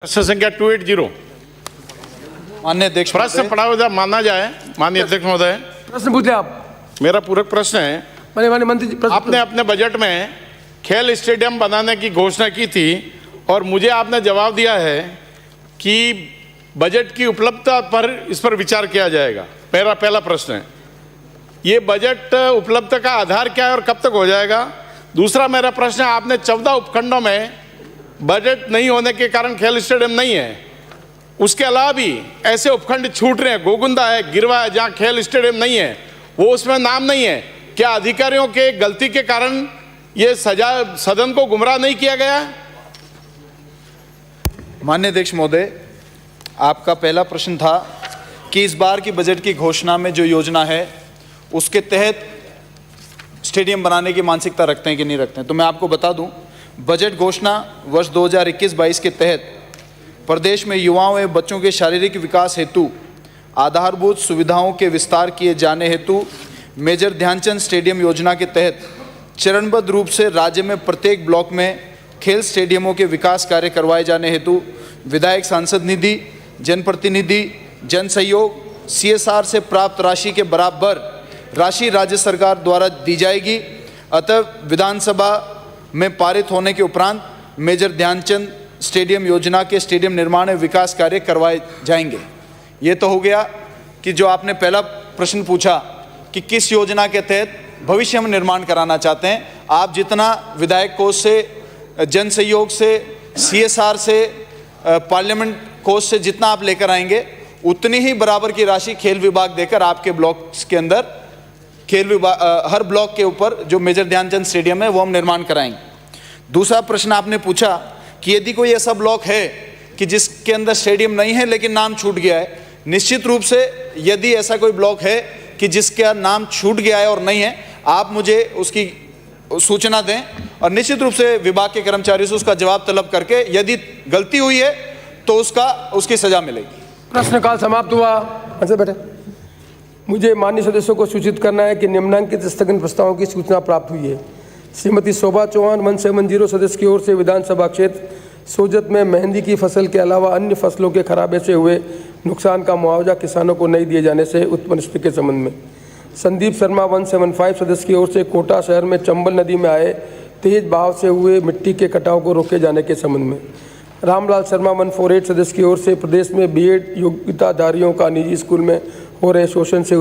प्रश्न संख्या 280। माननीय अध्यक्ष प्रश्न पढ़ा हुआ माना जाए। माननीय अध्यक्ष महोदय, प्रश्न पूछे आप। मेरा पूरक प्रश्न है, माननीय मंत्री जी, आपने अपने बजट में खेल स्टेडियम बनाने की घोषणा की थी और मुझे आपने जवाब दिया है कि बजट की उपलब्धता पर इस पर विचार किया जाएगा। मेरा पहला प्रश्न है, ये बजट उपलब्धता का आधार क्या है और कब तक हो जाएगा? दूसरा मेरा प्रश्न है, आपने 14 उपखंडों में बजट नहीं होने के कारण खेल स्टेडियम नहीं है, उसके अलावा भी ऐसे उपखंड छूट रहे हैं, गोगुंदा है, गिरवा है, जहाँ खेल स्टेडियम नहीं है, वो उसमें नाम नहीं है। क्या अधिकारियों के गलती के कारण ये सदन को गुमराह नहीं किया गया? माननीय अध्यक्ष महोदय, आपका पहला प्रश्न था कि इस बार की बजट की घोषणा में जो योजना है उसके तहत स्टेडियम बनाने की मानसिकता रखते हैं कि नहीं रखते हैं। तो मैं आपको बता दूं, बजट घोषणा वर्ष 2021-22 के तहत प्रदेश में युवाओं एवं बच्चों के शारीरिक विकास हेतु आधारभूत सुविधाओं के विस्तार किए जाने हेतु मेजर ध्यानचंद स्टेडियम योजना के तहत चरणबद्ध रूप से राज्य में प्रत्येक ब्लॉक में खेल स्टेडियमों के विकास कार्य करवाए जाने हेतु विधायक सांसद निधि, जनप्रतिनिधि, जन सहयोग, CSR से प्राप्त राशि के बराबर राशि राज्य सरकार द्वारा दी जाएगी। अतः विधानसभा में पारित होने के उपरांत मेजर ध्यानचंद स्टेडियम योजना के स्टेडियम निर्माण एवं विकास कार्य करवाए जाएंगे। ये तो हो गया कि जो आपने पहला प्रश्न पूछा कि किस योजना के तहत भविष्य में निर्माण कराना चाहते हैं। आप जितना विधायक कोष से, जन सहयोग से, CSR से, पार्लियामेंट कोष से जितना आप लेकर आएंगे उतनी ही बराबर की राशि खेल विभाग देकर आपके ब्लॉक के अंदर खेल विभाग हर ब्लॉक के ऊपर जो मेजर ध्यानचंद स्टेडियम है वो हम निर्माण कराएंगे। दूसरा प्रश्न आपने पूछा कि यदि कोई ऐसा ब्लॉक है कि जिसके अंदर स्टेडियम नहीं है लेकिन नाम छूट गया है, निश्चित रूप से यदि ऐसा कोई ब्लॉक है कि जिसका नाम छूट गया है और नहीं है, आप मुझे उसकी सूचना दें और निश्चित रूप से विभाग के कर्मचारियों से उसका जवाब तलब करके यदि गलती हुई है तो उसकी सजा मिलेगी। प्रश्नकाल समाप्त हुआ। अच्छा बैठे। मुझे माननीय सदस्यों को सूचित करना है कि निम्नलिखित स्थगन प्रस्तावों की सूचना प्राप्त हुई है। श्रीमती शोभा चौहान 1710 सदस्य की ओर से विधानसभा क्षेत्र सोजत में मेहंदी की फसल के अलावा अन्य फसलों के खराबे से हुए नुकसान का मुआवजा किसानों को नहीं दिए जाने से उत्पन्न स्थिति के संबंध में। संदीप शर्मा 175 सदस्य की ओर से कोटा शहर में चंबल नदी में आए तेज बहाव से हुए मिट्टी के कटाव को रोके जाने के संबंध में। रामलाल शर्मा 148 सदस्य की ओर से प्रदेश में B.Ed योग्यताधारियों का निजी स्कूल में हो रहे शोषण से